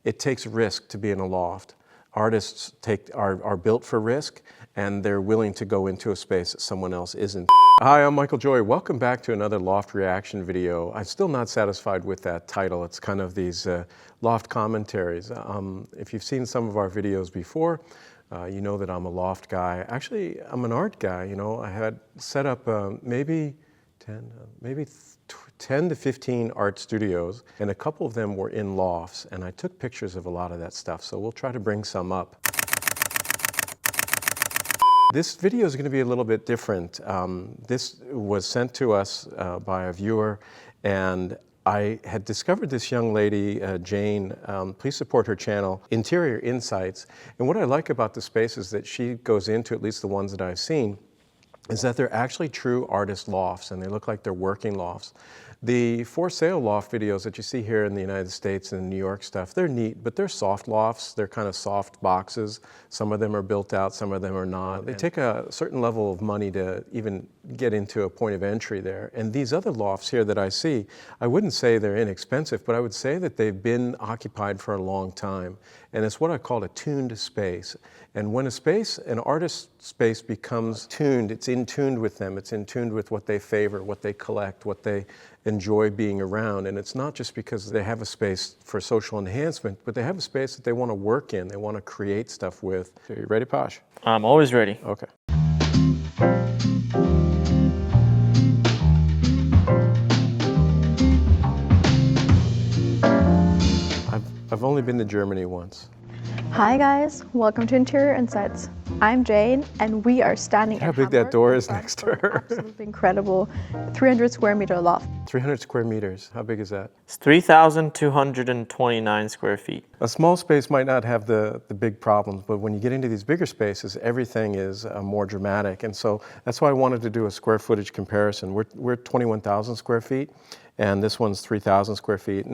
it takes risk to be in a loft. Artists are built for risk, and they're willing to go into a space that someone else isn't. Hi, I'm Michael Joy. Welcome back to another loft reaction video. I'm still not satisfied with that title. It's kind of these loft commentaries. If you've seen some of our videos before, you know that I'm a loft guy. Actually, I'm an art guy. You know, I had set up maybe 10 to 15 art studios, and a couple of them were in lofts, and I took pictures of a lot of that stuff, so we'll try to bring some up. This video is going to be a little bit different. This was sent to us by a viewer, and I had discovered this young lady, Jane. Please support her channel, Interior Insights. And what I like about the spaces that she goes into, at least the ones that I've seen, is that they're actually true artist lofts, and they look like they're working lofts. The for sale loft videos that you see here in the United States and New York stuff, they're neat, but they're soft lofts. They're kind of soft boxes. Some of them are built out, some of them are not. They take a certain level of money to even get into a point of entry there. And these other lofts here that I see, I wouldn't say they're inexpensive, but I would say that they've been occupied for a long time. And it's what I call a tuned space. And when a space, an artist's space becomes tuned, it's in tuned with them, it's in tuned with what they favor, what they collect, what they enjoy being around. And it's not just because they have a space for social enhancement, but they have a space that they want to work in, they want to create stuff with. So you ready, Posh? I'm always ready. Okay. I've only been to Germany once. Hi guys, welcome to Interior Insights. I'm Jane, and we are standing How big that door is next to her. Absolutely incredible 300 square meter loft. 300 square meters, how big is that? It's 3,229 square feet. A small space might not have the big problems, but when you get into these bigger spaces, everything is more dramatic. And so that's why I wanted to do a square footage comparison. We're 21,000 square feet, and this one's 3,000 square feet.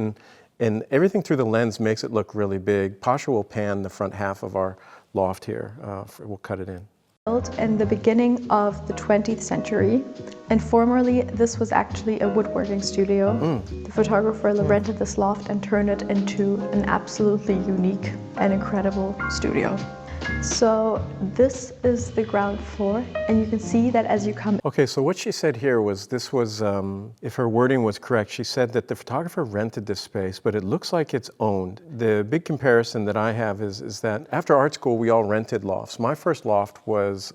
And everything through the lens makes it look really big. Pasha will pan the front half of our loft here. We'll cut it in. Built in the beginning of the 20th century, and formerly this was actually a woodworking studio. The photographer rented this loft and turned it into an absolutely unique and incredible studio. So this is the ground floor, and you can see that as you come. Okay, so what she said here was, this was, if her wording was correct, she said that the photographer rented this space, but it looks like it's owned. The big comparison that I have is that after art school, we all rented lofts. My first loft was,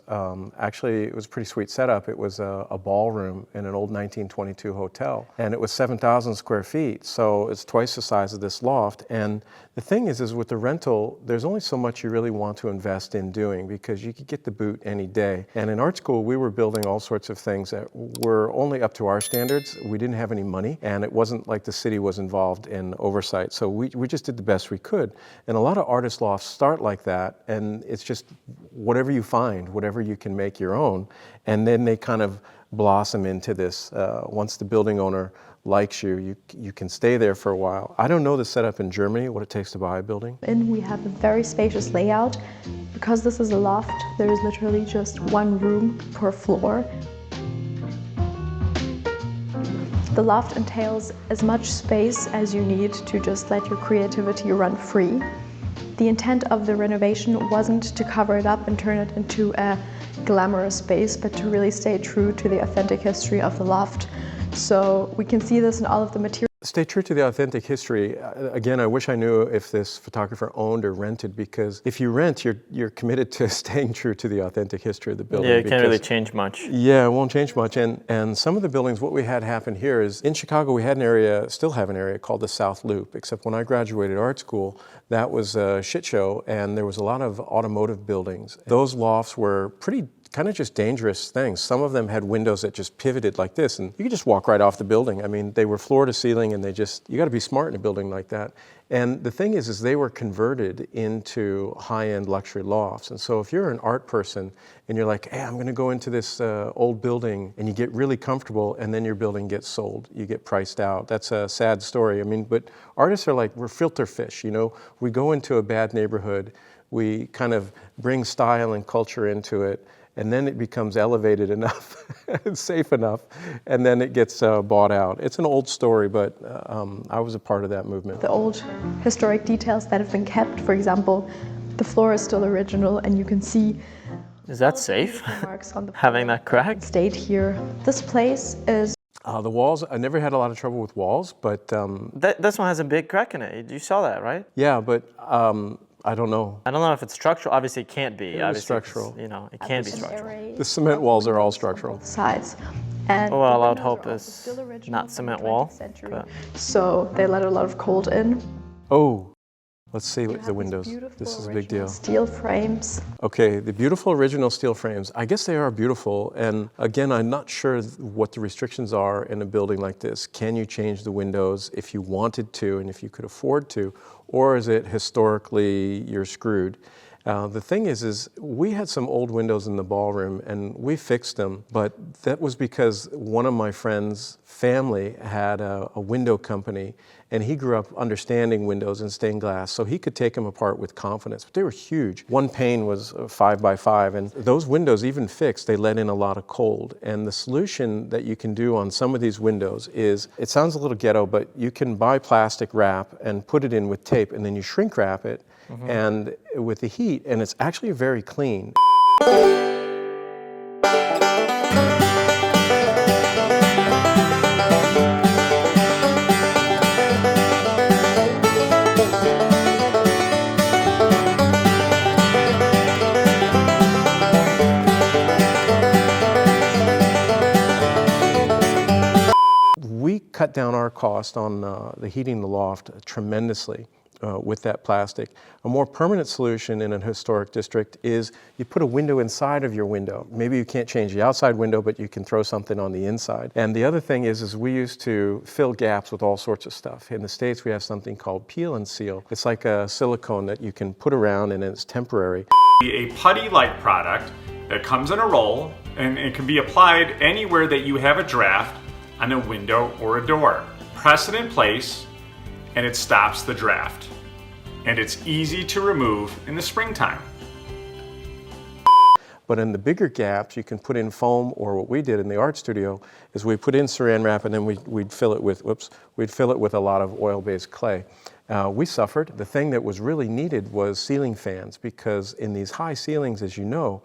actually, it was a pretty sweet setup. It was a ballroom in an old 1922 hotel, and it was 7,000 square feet, so it's twice the size of this loft. And the thing is with the rental, there's only so much you really want to invest in doing, because you could get the boot any day. And in art school, we were building all sorts of things that were only up to our standards. We didn't have any money, and it wasn't like the city was involved in oversight. So we just did the best we could. And a lot of artist lofts start like that, and it's just whatever you find, whatever you can make your own. And then they kind of blossom into this. Once the building owner likes you can stay there for a while. I don't know the setup in Germany, what it takes to buy a building. And we have a very spacious layout. Because this is a loft, there is literally just one room per floor. The loft entails as much space as you need to just let your creativity run free. The intent of the renovation wasn't to cover it up and turn it into a glamorous space, but to really stay true to the authentic history of the loft. So we can see this in all of the materials. Stay true to the authentic history. Again, I wish I knew if this photographer owned or rented, because if you rent, you're committed to staying true to the authentic history of the building. Yeah, it can't really change much. Yeah, it won't change much. And some of the buildings, what we had happen here is, in Chicago, we had an area, still have an area called the South Loop, except when I graduated art school, that was a shit show, and there was a lot of automotive buildings. Those lofts were pretty kind of just dangerous things. Some of them had windows that just pivoted like this, and you could just walk right off the building. I mean, they were floor to ceiling, and you got to be smart in a building like that. And the thing is they were converted into high-end luxury lofts. And so if you're an art person and you're like, hey, I'm going to go into this old building, and you get really comfortable, and then your building gets sold, you get priced out. That's a sad story. I mean, but artists are like, we're filter fish, you know? We go into a bad neighborhood, we kind of bring style and culture into it, and then it becomes elevated enough and safe enough, and then it gets bought out. It's an old story, but I was a part of that movement. The old historic details that have been kept, for example, the floor is still original, and you can see Is that safe? marks on the Having that crack? stayed here. This place is The walls, I never had a lot of trouble with walls, but This one has a big crack in it. You saw that, right? yeah, but I don't know. I don't know if it's structural. Obviously, it can't be. Obviously, structural. You know, it can't be an structural. array The cement of walls are all windows on structural. both sides. And Well, I the would windows hope are also it's still original not from the cement 20th wall, century. but- So they let a lot of cold in. Oh, let's see You the have these windows. beautiful This is a big original deal. Steel frames. Okay, the beautiful original steel frames. I guess they are beautiful. And again, I'm not sure what the restrictions are in a building like this. Can you change the windows if you wanted to and if you could afford to? Or is it historically you're screwed? The thing is we had some old windows in the ballroom and we fixed them, but that was because one of my friends' family had a window company and he grew up understanding windows and stained glass, so he could take them apart with confidence. But they were huge. One pane was 5 by 5, and those windows, even fixed, they let in a lot of cold. And the solution that you can do on some of these windows is, it sounds a little ghetto, but you can buy plastic wrap and put it in with tape, and then you shrink wrap it, and with the heat, and it's actually very clean. We cut down our cost on the heating the loft tremendously with that plastic. A more permanent solution in a historic district is you put a window inside of your window. Maybe you can't change the outside window, but you can throw something on the inside. And the other thing is we used to fill gaps with all sorts of stuff. In the States, we have something called peel and seal. It's like a silicone that you can put around and it's temporary. A putty-like product that comes in a roll and it can be applied anywhere that you have a draft on a window or a door. Press it in place and it stops the draft. And it's easy to remove in the springtime. But in the bigger gaps, you can put in foam, or what we did in the art studio is we put in saran wrap and then we'd fill it with, we'd fill it with a lot of oil-based clay. We suffered. The thing that was really needed was ceiling fans, because in these high ceilings, as you know,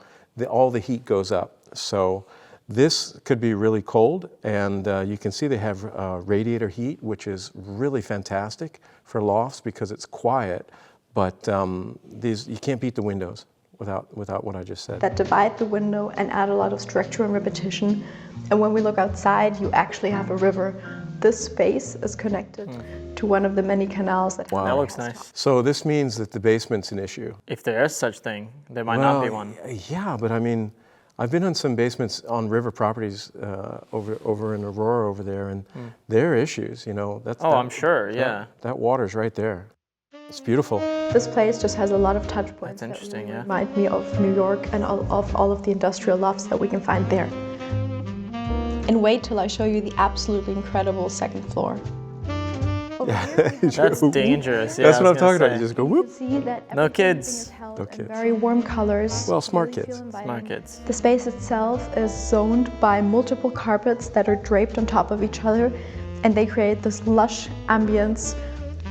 all the heat goes up. So this could be really cold, and you can see they have radiator heat, which is really fantastic for lofts because it's quiet, but you can't beat the windows without what I just said. That divide the window and add a lot of structure and repetition. And when we look outside, you actually have a river. This space is connected to one of the many canals that That looks nice. So this means that the basement's an issue. If there is such thing, there might not be one. Yeah, but I mean, I've been on some basements on river properties over in Aurora over there, and there are issues, you know. I'm sure, yeah. That water's right there. It's beautiful. This place just has a lot of touch points. That's interesting, that yeah. remind me of New York and all of the industrial lofts that we can find there. And wait till I show you the absolutely incredible second floor. Over here we have That's dangerous. Yeah, That's I what I'm was gonna talking about. say. You just go You whoop. can see that No everything kids. is held No in kids. very warm colors. Well, smart Really kids. feel Smart inviting. kids. The space itself is zoned by multiple carpets that are draped on top of each other, and they create this lush ambience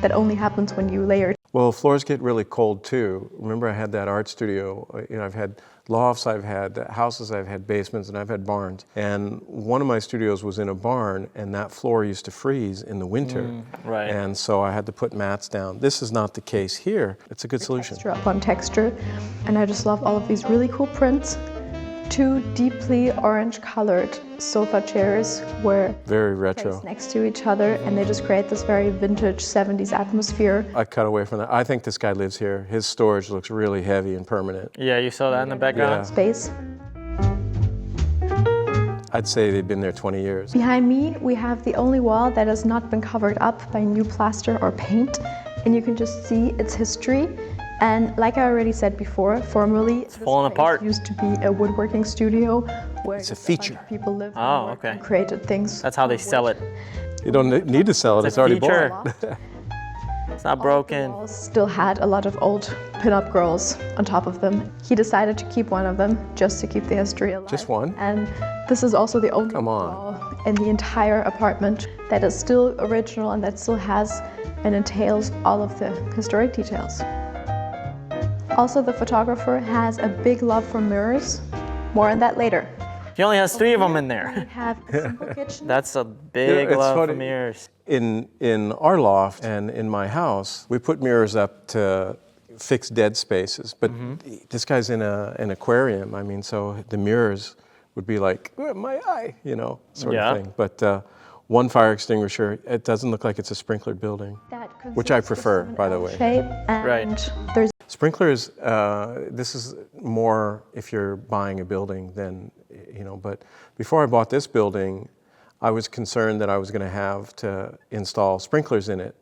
that only happens when you layer. Well, floors get really cold too. Remember, I had that art studio. You know, I've had lofts, I've had houses, I've had basements, and I've had barns. And one of my studios was in a barn, and that floor used to freeze in the winter. right. And so I had to put mats down. This is not the case here. It's a good solution. Texture upon texture, and I just love all of these really cool prints. Two deeply orange colored sofa chairs were Very retro. placed next to each other, and they just create this very vintage 70s atmosphere. I cut away from that. I think this guy lives here. His storage looks really heavy and permanent. Yeah, you saw that in the background? Space. I'd say they've been there 20 years. Behind me, we have the only wall that has not been covered up by new plaster or paint, and you can just see its history. And like I already said before, formerly this falling place apart. used to be a woodworking studio where It's a just bunch feature. of people lived Oh, and worked okay. and created things. That's how they from sell wood. it. You don't need to sell it. It's a already feature. bought. It's not All broken. of the walls still had a lot of old pin-up girls on top of them. He decided to keep one of them just to keep the history alive. Just one? And this is also the only Come on. wall in the entire apartment that is still original and that still has and entails all of the historic details. Also, the photographer has a big love for mirrors. More on that later. He only has 3 of them in We there. have a simple kitchen. That's a big it's love for funny. mirrors. In our loft and in my house, we put mirrors up to fix dead spaces. But this guy's in an aquarium. I mean, so the mirrors would be like, "Oh, my eye," sort Yeah. of thing. But one fire extinguisher, it doesn't look like it's a sprinklered building. That Which I consists prefer, of an by the L way. shape, and Right. there's Sprinklers, this is more if you're buying a building than, but before I bought this building, I was concerned that I was going to have to install sprinklers in it.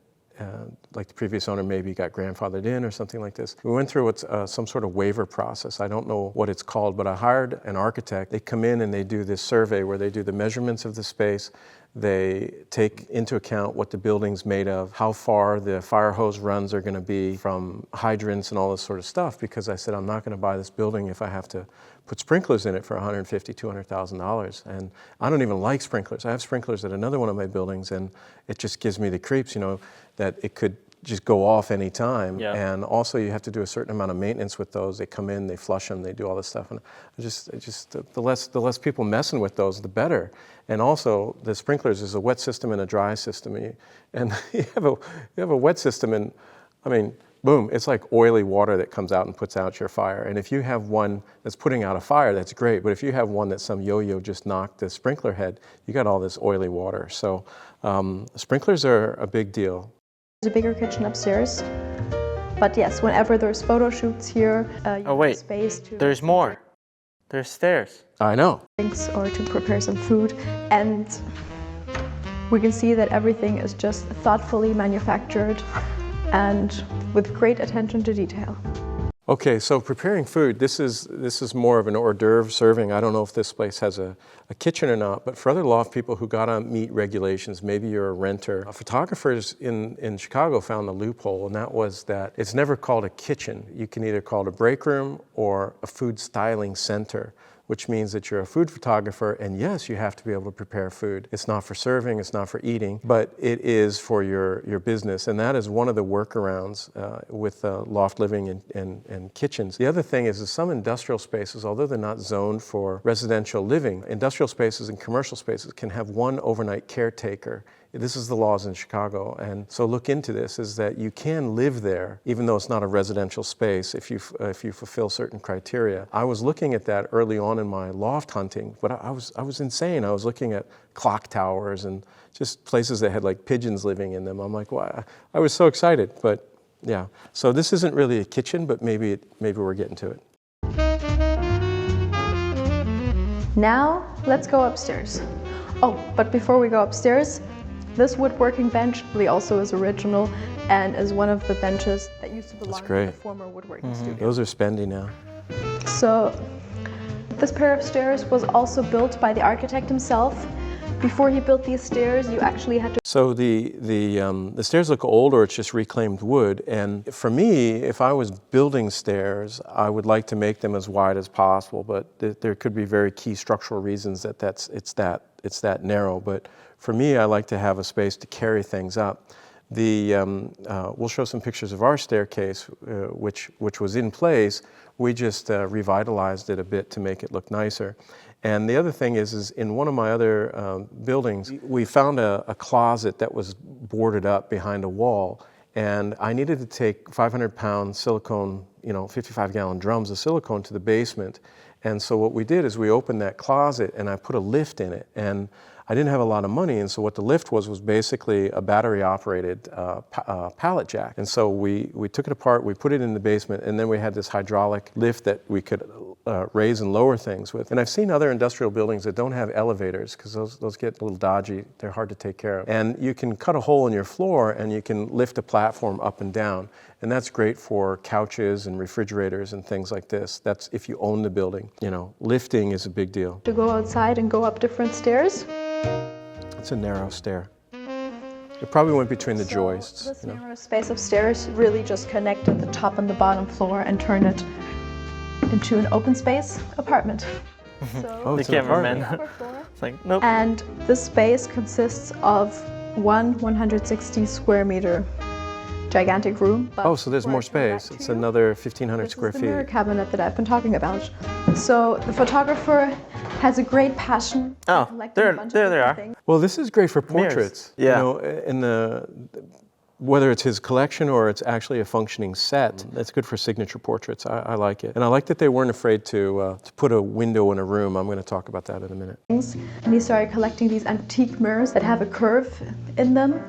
Like the previous owner maybe got grandfathered in or something like this. We went through what's some sort of waiver process. I don't know what it's called, but I hired an architect. They come in and they do this survey where they do the measurements of the space. They take into account what the building's made of, how far the fire hose runs are going to be from hydrants and all this sort of stuff, because I said I'm not going to buy this building if I have to put sprinklers in it for $150,000, $200,000. And I don't even like sprinklers. I have sprinklers at another one of my buildings, and it just gives me the creeps, that it could just go off any time. Yeah. And also you have to do a certain amount of maintenance with those. They come in, they flush them, they do all this stuff. And the less people messing with those, the better. And also the sprinklers is a wet system and a dry system. And you have a wet system, and I mean, boom, it's like oily water that comes out and puts out your fire. And if you have one that's putting out a fire, that's great. But if you have one that some yo-yo just knocked the sprinkler head, you got all this oily water. So sprinklers are a big deal. a bigger kitchen upstairs. But yes, whenever there's photo shoots here, you Oh wait, have space to there's more. There's stairs. I know. drinks or to prepare some food, and we can see that everything is just thoughtfully manufactured and with great attention to detail. Okay, so preparing food, this is more of an hors d'oeuvre serving. I don't know if this place has a kitchen or not, but for other loft people who gotta meet regulations, maybe you're a renter. Photographers in Chicago found the loophole, and that was that it's never called a kitchen. You can either call it a break room or a food styling center, which means that you're a food photographer, and yes, you have to be able to prepare food. It's not for serving, it's not for eating, but it is for your business, and that is one of the workarounds with loft living and kitchens. The other thing is some industrial spaces, although they're not zoned for residential living, industrial spaces and commercial spaces can have one overnight caretaker. This is the laws in Chicago, and so look into this, is that you can live there, even though it's not a residential space, if you fulfill certain criteria. I was looking at that early on in my loft hunting, but I was insane. I was looking at clock towers and just places that had like pigeons living in them. I'm like, wow, I was so excited, but yeah. So this isn't really a kitchen, but maybe we're getting to it. Now, let's go upstairs. Oh, but before we go upstairs, this woodworking bench really also is original and is one of the benches that used to belong to the great. former woodworking studio. Those are spendy now. So this pair of stairs was also built by the architect himself. Before he built these stairs, you actually had to... So the stairs look old, or it's just reclaimed wood. And for me, if I was building stairs, I would like to make them as wide as possible. But there could be very key structural reasons that it's that narrow. But for me, I like to have a space to carry things up. We'll show some pictures of our staircase, which was in place. We just revitalized it a bit to make it look nicer. And the other thing is in one of my other buildings, we found a closet that was boarded up behind a wall, and I needed to take 500-pound silicone, 55-gallon drums of silicone to the basement. And so what we did is we opened that closet and I put a lift in it. And I didn't have a lot of money, and so what the lift was basically a battery-operated pallet jack. And so we took it apart, we put it in the basement, and then we had this hydraulic lift that we could raise and lower things with. And I've seen other industrial buildings that don't have elevators, because those get a little dodgy, they're hard to take care of. And you can cut a hole in your floor and you can lift a platform up and down. And that's great for couches and refrigerators and things like this. That's if you own the building. Lifting is a big deal. to go outside and go up different stairs. It's a narrow stair. It probably went between the So joists. this You know? narrow space upstairs really just connected the top and the bottom floor and turned it into an open space apartment. So Oh, The it's an cameraman. apartment. upper floor. It's like, nope. And this space consists of one 160 square meter gigantic room. But Oh, so there's before more I turn back space. to It's you, another 1,500 this square is the mirror feet. cabinet that I've been talking about. So the photographer has a great passion for Oh, collecting a there bunch of they different are. things. Well, this is great for Mirrors. portraits. Yeah. You know, in the whether it's his collection or it's actually a functioning set, it's good for signature portraits. I like it, and I like that they weren't afraid to put a window in a room. I'm going to talk about that in a minute. And he started collecting these antique mirrors that have a curve in them.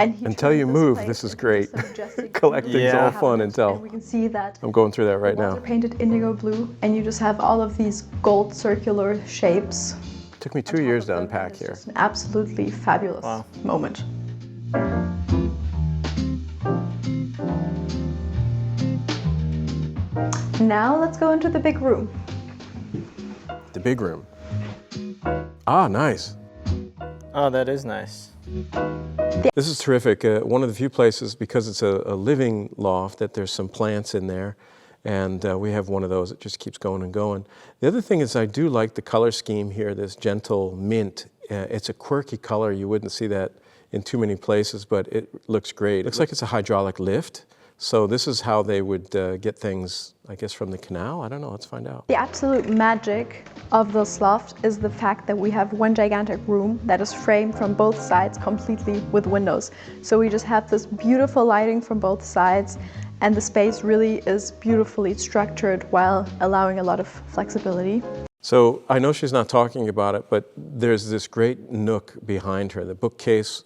And he Until turned you this move, place this is into great. a majestic Collecting's Yeah. all fun until And we can see that I'm going through that right the walls now. are painted indigo blue, and you just have all of these gold circular shapes. It took me on 2 top years of to them, and unpack it's here. just an absolutely fabulous Wow. moment. Now let's go into the big room. The big room. Ah, nice. Oh, that is nice. This is terrific. One of the few places, because it's a living loft, that there's some plants in there. And we have one of those that just keeps going and going. The other thing is I do like the color scheme here, this gentle mint. It's a quirky color. You wouldn't see that in too many places, but it looks great. It looks like it's a hydraulic lift. So this is how they would get things, I guess, from the canal. I don't know. Let's find out. The absolute magic of this loft is the fact that we have one gigantic room that is framed from both sides completely with windows. So we just have this beautiful lighting from both sides, and the space really is beautifully structured while allowing a lot of flexibility. So I know she's not talking about it, but there's this great nook behind her. The bookcase,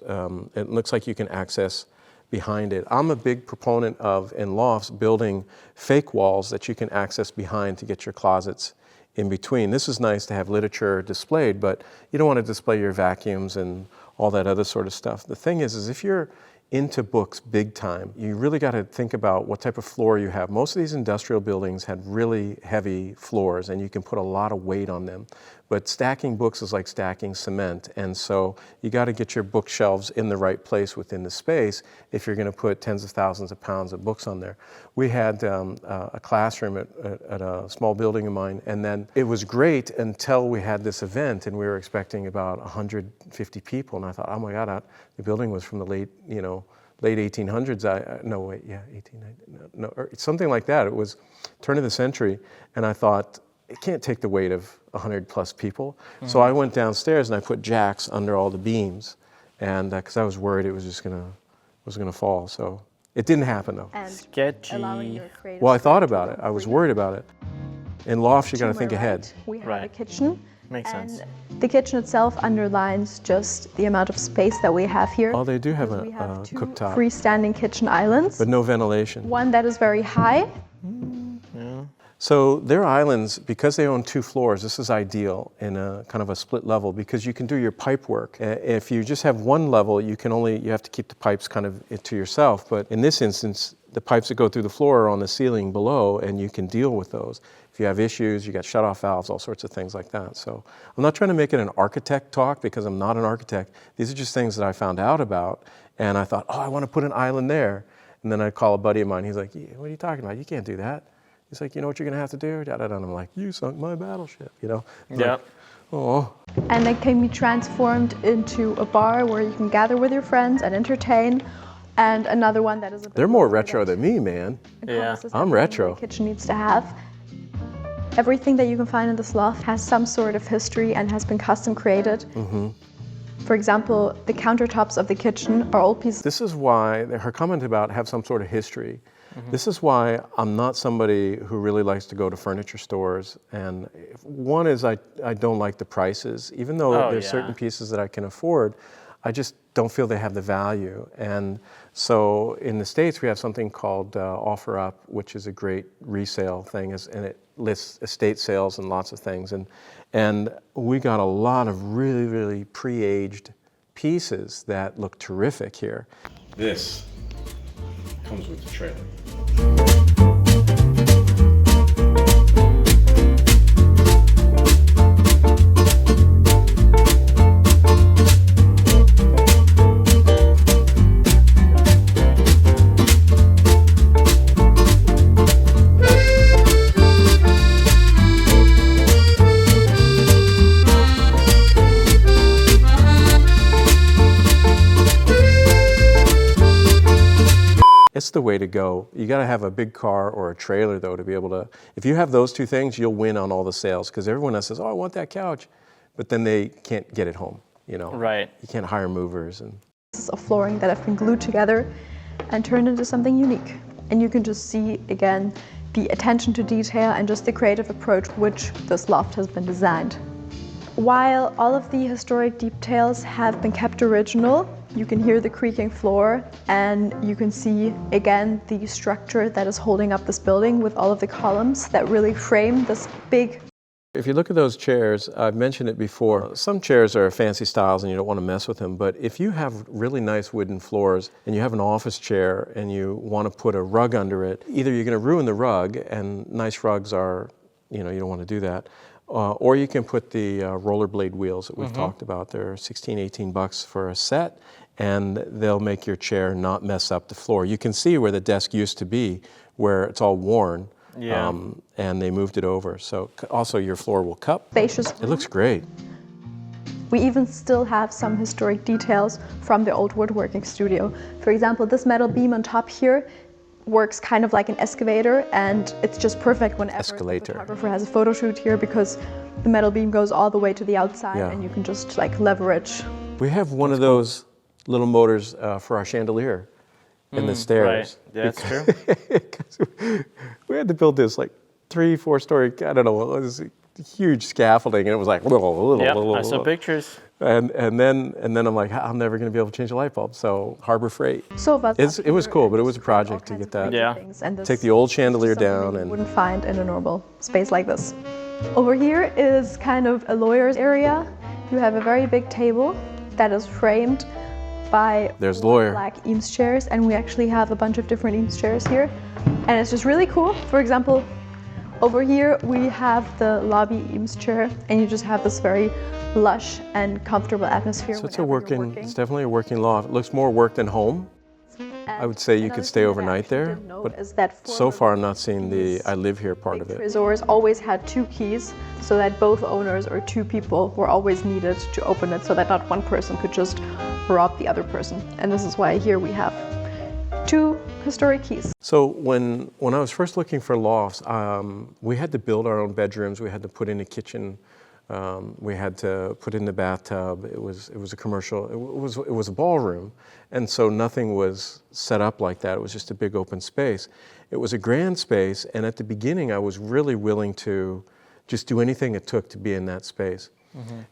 it looks like you can access behind it. I'm a big proponent of, in lofts, building fake walls that you can access behind to get your closets in between. This is nice to have literature displayed, but you don't want to display your vacuums and all that other sort of stuff. The thing is if you're into books big time, you really got to think about what type of floor you have. Most of these industrial buildings had really heavy floors, and you can put a lot of weight on them. But stacking books is like stacking cement, and so you got to get your bookshelves in the right place within the space if you're going to put tens of thousands of pounds of books on there. We had a classroom at a small building of mine, and then it was great until we had this event, and we were expecting about 150 people, and I thought, oh my God, the building was from the late 1800s. Or something like that. It was turn of the century, and I thought, it can't take the weight of 100 plus people. Mm-hmm. So I went downstairs and I put jacks under all the beams, and because I was worried it was just gonna fall. So it didn't happen though. And Sketchy. allowing your creative Well, I thought spark to about it. run I was free. worried about it. In lofts, you got to To think my ahead. right, we have a Right. kitchen. Makes and sense. The kitchen itself underlines just the amount of space that we have here. Oh, they do have because a we have two cooktop, freestanding kitchen islands. but no ventilation. One that is very high. So their islands, because they own 2 floors, this is ideal in a kind of a split level because you can do your pipe work. If you just have one level, you have to keep the pipes kind of to yourself. But in this instance, the pipes that go through the floor are on the ceiling below, and you can deal with those. If you have issues, you got shut-off valves, all sorts of things like that. So I'm not trying to make it an architect talk because I'm not an architect. These are just things that I found out about, and I thought, oh, I want to put an island there. And then I call a buddy of mine. He's like, what are you talking about? You can't do that. He's like, you know what you're going to have to do? Da, da, da. And I'm like, you sunk my battleship, you know? Yeah. Like, oh. And it can be transformed into a bar where you can gather with your friends and entertain. And another one that is a bit They're more lower retro that than me, man. encompasses I'm everything retro. the kitchen needs to have. Everything that you can find in this loft has some sort of history and has been custom created. Mm-hmm. For example, the countertops of the kitchen are old pieces. This is why her comment about have some sort of history. Mm-hmm. This is why I'm not somebody who really likes to go to furniture stores. And one is I don't like the prices. Even though there's certain pieces that I can afford, I just don't feel they have the value. And so in the States, we have something called OfferUp, which is a great resale thing, and it lists estate sales and lots of things. And we got a lot of really, really pre-aged pieces that look terrific here. This comes with the trailer. the way to go. You got to have a big car or a trailer though to be able to, if you have those two things, you'll win on all the sales because everyone else says, oh, I want that couch, but then they can't get it home, you know. Right. You can't hire movers. And Pieces of flooring that have been glued together and turned into something unique. And you can just see, again, the attention to detail and just the creative approach which this loft has been designed. While all of the historic details have been kept original, you can hear the creaking floor and you can see, again, the structure that is holding up this building with all of the columns that really frame this big. if you look at those chairs, I've mentioned it before, some chairs are fancy styles and you don't want to mess with them, but if you have really nice wooden floors and you have an office chair and you want to put a rug under it, either you're going to ruin the rug, and nice rugs are, you don't want to do that, or you can put the rollerblade wheels that we've talked about. They're 16, 18 bucks for a set, and they'll make your chair not mess up the floor. You can see where the desk used to be, where it's all worn. Yeah. And they moved it over. So also your floor will cup. Spacious. It looks great. We even still have some historic details from the old woodworking studio. For example, this metal beam on top here works kind of like an excavator, and it's just perfect whenever Escalator. the photographer has a photo shoot here, because the metal beam goes all the way to the outside, Yeah. and you can just like leverage. We have one of those little motors for our chandelier in the stairs. Right. Yeah, that's true. Because we had to build this like 3-4 story, I don't know, it was huge scaffolding, and it was like, Yeah, I saw pictures. and then I'm like, I'm never going to be able to change a light bulb. So Harbor Freight. Sofas. It was cool, but it was a project to get that. Yeah. Take the old chandelier down you and wouldn't find in a normal space like this. Over here is kind of a lawyer's area. You have a very big table that is framed by There's lawyer. black Eames chairs, and we actually have a bunch of different Eames chairs here, and it's just really cool. For example, over here we have the lobby Eames chair, and you just have this very lush and comfortable atmosphere. So it's whenever you're working. it's definitely a working loft. It looks more work than home. I would say you Another could stay thing that I overnight actually there, didn't know but is that so far I'm formerly not seeing the these I live here part of big it. Tresors always had 2 keys, so that both owners or 2 people were always needed to open it, so that not one person could just rob the other person. And this is why here we have 2 historic keys. So when I was first looking for lofts, we had to build our own bedrooms. We had to put in a kitchen. We had to put in the bathtub. It was a commercial. It was a ballroom, and so nothing was set up like that. It was just a big open space. It was a grand space, and at the beginning, I was really willing to just do anything it took to be in that space.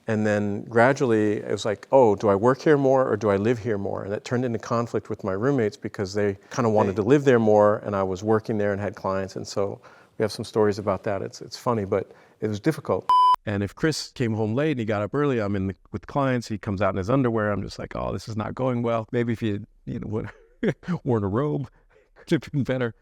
And then gradually, it was like, oh, do I work here more or do I live here more? And that turned into conflict with my roommates because they kind of wanted to live there more, and I was working there and had clients, and so we have some stories about that. It's funny, but it was difficult. And if Chris came home late and he got up early, I'm with clients, he comes out in his underwear, I'm just like, oh, this is not going well. Maybe if you worn a robe, could have been better.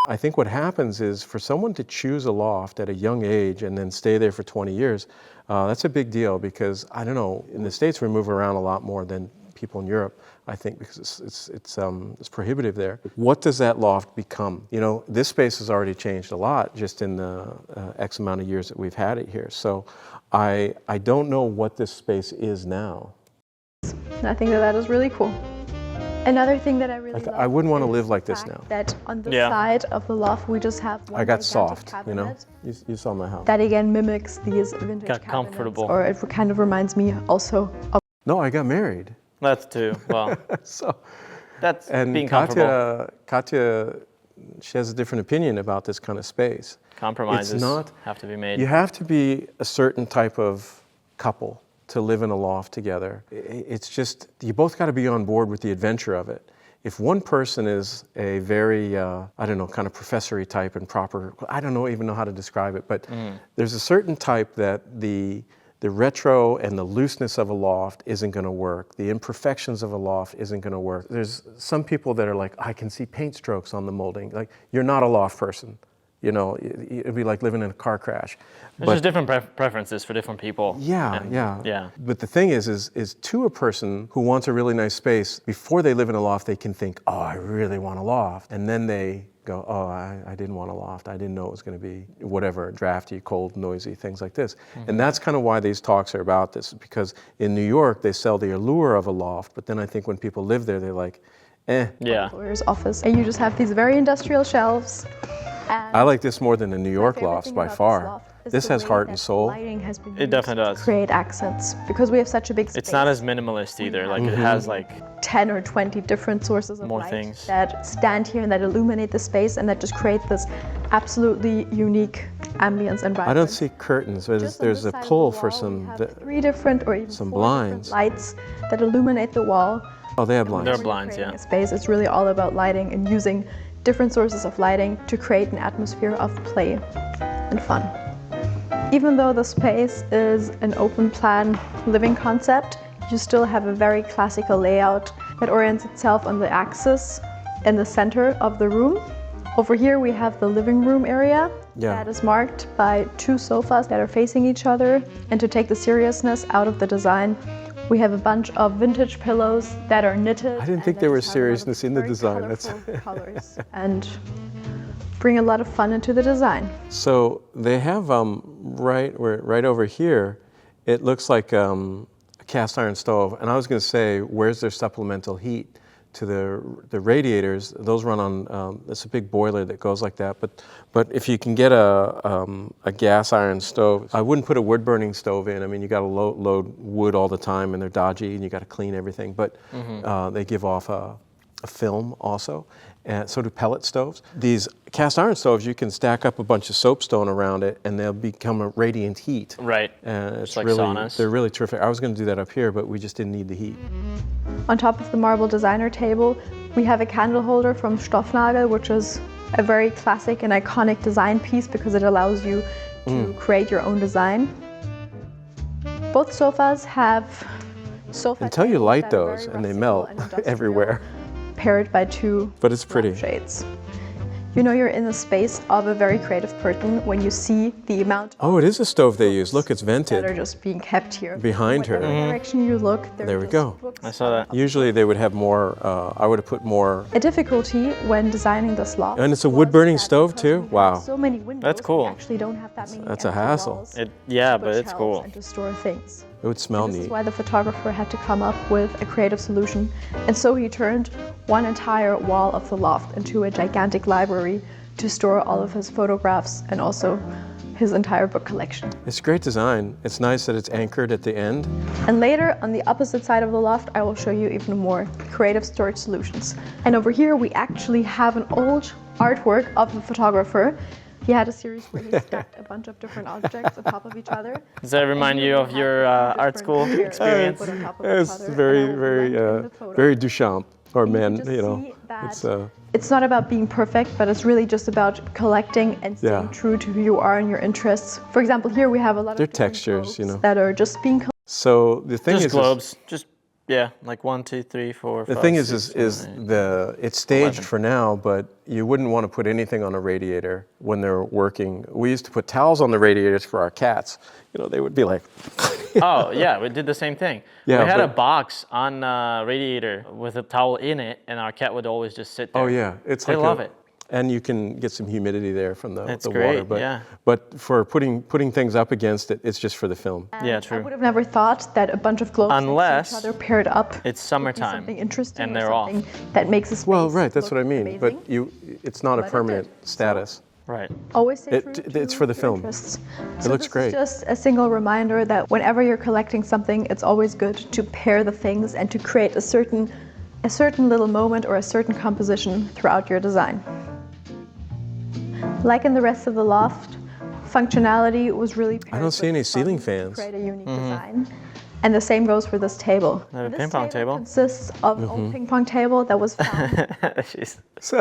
I think what happens is for someone to choose a loft at a young age and then stay there for 20 years, that's a big deal because, I don't know, in the States we move around a lot more than people in Europe, I think, because it's prohibitive there. What does that loft become? This space has already changed a lot just in the X amount of years that we've had it here. So I don't know what this space is now. And I think that is really cool. Another thing that I really love I wouldn't want to is live like the this fact now. That on the Yeah. side of the loft we just have one I got gigantic soft, cabinet You saw my house. that again mimics these vintage Got cabinets, comfortable. or it kind of reminds me also of. No, I got married. That's too. Well, So, that's and being comfortable. Katya, she has a different opinion about this kind of space. Compromises not- have to be made. You have to be a certain type of couple to live in a loft together. It's just, you both got to be on board with the adventure of it. If one person is a very, I don't know, kind of professory type and proper, I don't even know how to describe it, but there's a certain type that the retro and the looseness of a loft isn't going to work. The imperfections of a loft isn't going to work. There's some people that are like, I can see paint strokes on the molding. Like, you're not a loft person. It'd be like living in a car crash. There's just different preferences for different people. Yeah, And- yeah. Yeah. But the thing is to a person who wants a really nice space, before they live in a loft, they can think, oh, I really want a loft. And then they go, oh, I didn't want a loft. I didn't know it was going to be whatever, drafty, cold, noisy, things like this. And that's kind of why these talks are about this, because in New York, they sell the allure of a loft. But then I think when people live there, they're like, Yeah. lawyer's office. And you just have these very industrial shelves. And I like this more than the New my York favorite lofts thing by about far. loft is This the has way heart that and soul. lighting has been It definitely used does. to create accents because we have such a big space. It's not as minimalist either. Like it has like 10 or 20 different sources of More light things. that stand here and that illuminate the space and that just create this absolutely unique ambience environment. I don't see curtains. Just on There's this a side of pull the for wall, some. we have 3 different or even some 4 blinds. different lights that illuminate the wall. Oh, they have They're blinds. blinds, Creating yeah. a space. It's really all about lighting and using different sources of lighting to create an atmosphere of play and fun. Even though the space is an open plan living concept, you still have a very classical layout that orients itself on the axis in the center of the room. Over here we have the living room area that is marked by 2 sofas that are facing each other. And to take the seriousness out of the design, we have a bunch of vintage pillows that are knitted. I didn't and think that there was just have a lot of seriousness in the very design. That's colorful colors and bring a lot of fun into the design. So they have right over here. It looks like a cast iron stove, and I was going to say, where's their supplemental heat to the radiators? Those run on. It's a big boiler that goes like that. But if you can get a gas iron stove, I wouldn't put a wood burning stove in. I mean, you got to load wood all the time, and they're dodgy, and you got to clean everything. But they give off a film also. And so do pellet stoves. These cast iron stoves, you can stack up a bunch of soapstone around it, and they'll become a radiant heat. Right. And it's like really, saunas. they're really terrific. I was going to do that up here, but we just didn't need the heat. On top of the marble designer table, we have a candle holder from Stoffnagel, which is a very classic and iconic design piece because it allows you to create your own design. Both sofas have sofa Until you tables light that are those very and they rustical melt and industrial, everywhere. paired by 2 But it's pretty. lampshades. You know you're in the space of a very creative person when you see the amount Oh, it is a stove they use. Look, it's that are vented. just being kept here. Behind her. Whatever direction you look, There we just go. books I saw that. Usually they would have more, I would have put more. A difficulty when designing this loft. And it's a was wood-burning that stove because too? we have Wow. So many windows. That's cool. We actually don't have that many. That's a empty hassle. walls Yeah, to but put it's shelves cool. And to store things. It would smell This is neat. why the photographer had to come up with a creative solution. And so he turned one entire wall of the loft into a gigantic library to store all of his photographs and also his entire book collection. It's great design. It's nice that it's anchored at the end. And later, on the opposite side of the loft, I will show you even more creative storage solutions. And over here, we actually have an old artwork of the photographer. He had a series where he stacked a bunch of different objects on top of each other. Does that remind you of your art school experience? It's very, very Duchamp or man, just you know. see that It's it's not about being perfect, but it's really just about collecting and staying Yeah. true to who you are and your interests. For example, here we have a lot of They're different textures, you globes know. that are just being so the thing Just is globes. Just yeah, like 1, 2, 3, 4, 5. the thing is 6, 7, 8. it's staged 11. for now, but you wouldn't want to put anything on a radiator when they're working. We used to put towels on the radiators for our cats. You know, they would be like, Oh yeah, we did the same thing. Yeah, we had a but- box on radiator with a towel in it, and our cat would always just sit there. oh yeah, it's They like love it. And you can get some humidity there from the It's water. great, But yeah. but for putting things up against it, it's just for the film. Yeah, I true. would have never thought that a bunch of globes next Unless to each other paired up It's would be summertime, something interesting and or they're off. something that makes a space Well, right, that's look what I mean. amazing. But it's not a But it permanent did. status. Right. Always stay It- true it's to for the your film. interests. It looks this great. is just a single reminder that whenever you're collecting something, it's always good to pair the things and to create a certain little moment or a certain composition throughout your design. Like in the rest of the loft, functionality was really paired I don't see with any fun ceiling to fans. create a unique design. And the same goes for this table. Another This ping pong table. consists of an old ping pong table that was found Jeez. So,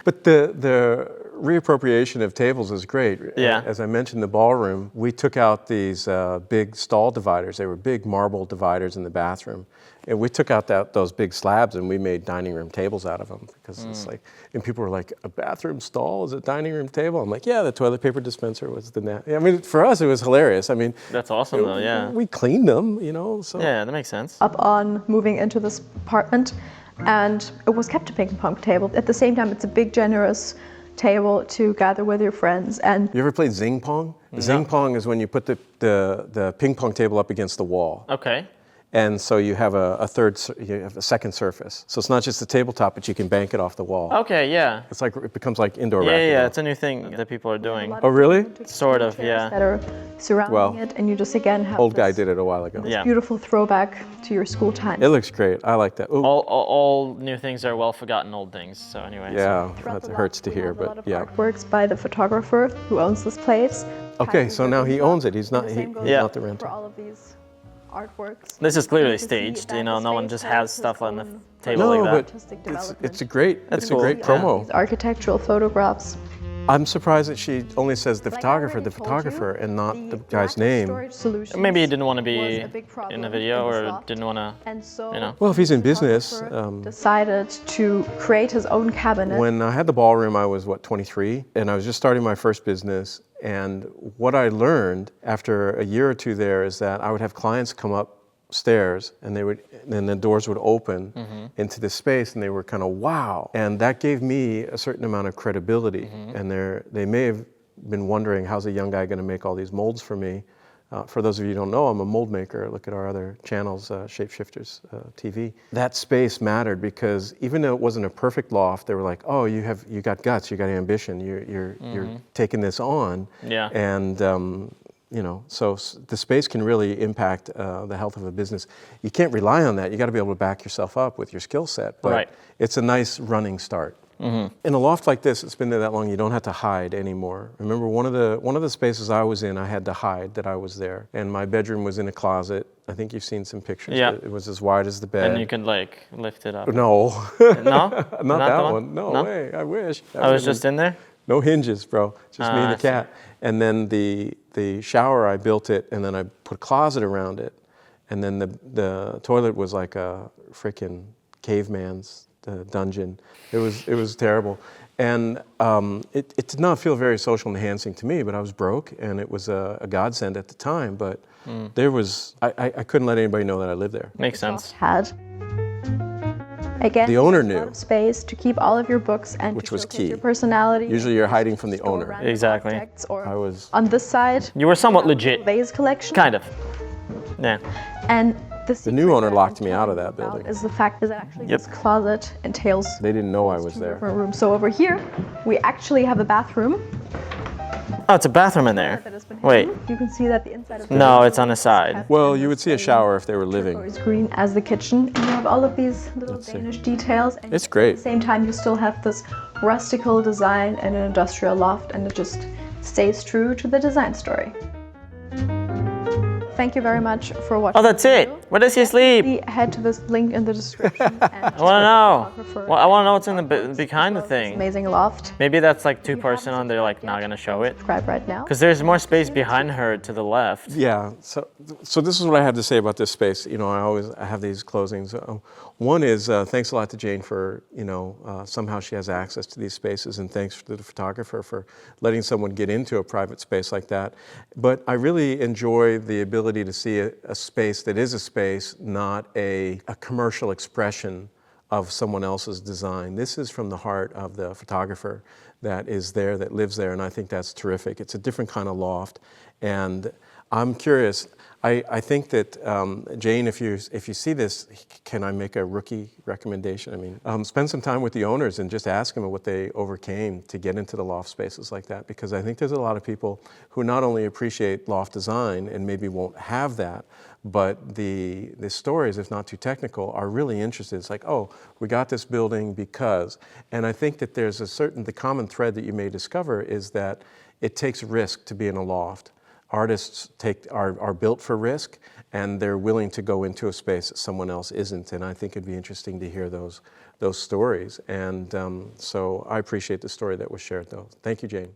but the reappropriation of tables is great. Yeah. As I mentioned, the ballroom, we took out these big stall dividers. They were big marble dividers in the bathroom. And we took out those big slabs and we made dining room tables out of them because it's like, and people were like, a bathroom stall is a dining room table? I'm like, yeah, the toilet paper dispenser was I mean, for us, it was hilarious. I mean, That's awesome though, yeah. we cleaned them, you know, so. Yeah, that makes sense. up on moving into this apartment, and it was kept a ping pong table. At the same time, it's a big, generous table to gather with your friends. And You ever played zing pong? Zing pong is when you put the ping pong table up against the wall. Okay. And so you have you have a second surface. So it's not just the tabletop, but you can bank it off the wall. Okay, yeah. It's like, it becomes like indoor Yeah, racquetball. yeah, it's a new thing that people are doing. Oh, really? Sort of, Chairs yeah. That are surrounding Well, it, and you just again have Old guy this, did it a while ago. this Yeah. beautiful throwback to your school time. It looks great. I like that. Ooh, All new things are well forgotten old things. So anyway. yeah, Throughout that the hurts loft, to we hear, have a lot but of yeah. artworks by the photographer who owns this place. Okay, so now he owns it. He's not, And the same he's goes Yeah. not the for renter. all of these artworks. This is clearly You can see staged. that You know, the no one space just has has its stuff on the own table No, like that. but artistic it's development. a great, That's it's cool. a great Yeah. promo. These architectural photographs. I'm surprised that she only says the Like I photographer, already the told you, photographer, and not the lack guy's of name. storage solutions Maybe he didn't want to was be a big problem in the video, in this or loft. didn't want to. And so you know. Well, if he's in the business, photographer decided to create his own cabinet. When I had the ballroom, I was, 23? And I was just starting my first business. And what I learned after a year or two there is that I would have clients come upstairs and then the doors would open into this space, and they were kind of, wow. And that gave me a certain amount of credibility. And they may have been wondering, how's a young guy going to make all these molds for me? For those of you who don't know, I'm a mold maker. Look at our other channels, Shapeshifters TV. That space mattered because even though it wasn't a perfect loft, they were like, "Oh, you got guts, you got ambition. You're taking this on." Yeah. And you know, so the space can really impact the health of a business. You can't rely on that. You got to be able to back yourself up with your skill set. But Right. it's a nice running start. In a loft like this, it's been there that long, you don't have to hide anymore. Remember, one of the spaces I was in, I had to hide that I was there. And my bedroom was in a closet. I think you've seen some pictures. Yeah. It was as wide as the bed. And you could like lift it up. No, No? not that the one. No way, I wish. I was just in there? No hinges, bro. Just me and I the cat. And then the shower, I built it, and then I put a closet around it. And then the toilet was like a freaking caveman's dungeon. It was terrible. And it did not feel very social enhancing to me, but I was broke, and it was a godsend at the time. But I couldn't let anybody know that I lived there. Makes sense. Had. Again, The owner a lot knew. of space to keep all of your books and Which to was showcase key. your personality. Usually you're hiding from the Store owner. random Exactly. objects, or I was. on this side, You were somewhat legit. vase collection. Kind of. Yeah. And The new owner locked me out of that building. Is the fact that actually Yep. this closet entails They didn't know I was two there. different rooms. So over here, we actually have a bathroom Oh, it's a bathroom in there. that has been Wait. hidden. You can see that the inside of the No, bathroom it's on the side. has Well, been you would see a the same shower if they were living. turquoise green as the kitchen, and you have all of these little see. Danish details. And It's great. At the same time, you still have this rustical design and an industrial loft, and it just stays true to the design story. Thank you very much for watching. Oh, that's it. Where does he sleep? Definitely head to this link in the description. I I want to know. Well, I want to know what's in the behind the thing. Amazing loft. Maybe that's like two person and they're like not gonna show it. Subscribe right now. Because there's more space behind her to the left. Yeah, so this is what I have to say about this space. You know, I have these closings. One is thanks a lot to Jane for, somehow she has access to these spaces, and thanks to the photographer for letting someone get into a private space like that. But I really enjoy the ability to see a space that is a space, not a commercial expression of someone else's design. This is from the heart of the photographer that is there, that lives there, and I think that's terrific. It's a different kind of loft, and I'm curious. I think that, Jane, if you see this, can I make a rookie recommendation? I mean, spend some time with the owners and just ask them what they overcame to get into the loft spaces like that, because I think there's a lot of people who not only appreciate loft design and maybe won't have that, but the stories, if not too technical, are really interested. It's like, oh, we got this building because, and I think that there's the common thread that you may discover is that it takes risk to be in a loft. Artists are built for risk, and they're willing to go into a space that someone else isn't. And I think it'd be interesting to hear those stories. And so I appreciate the story that was shared, though. Thank you, Jane.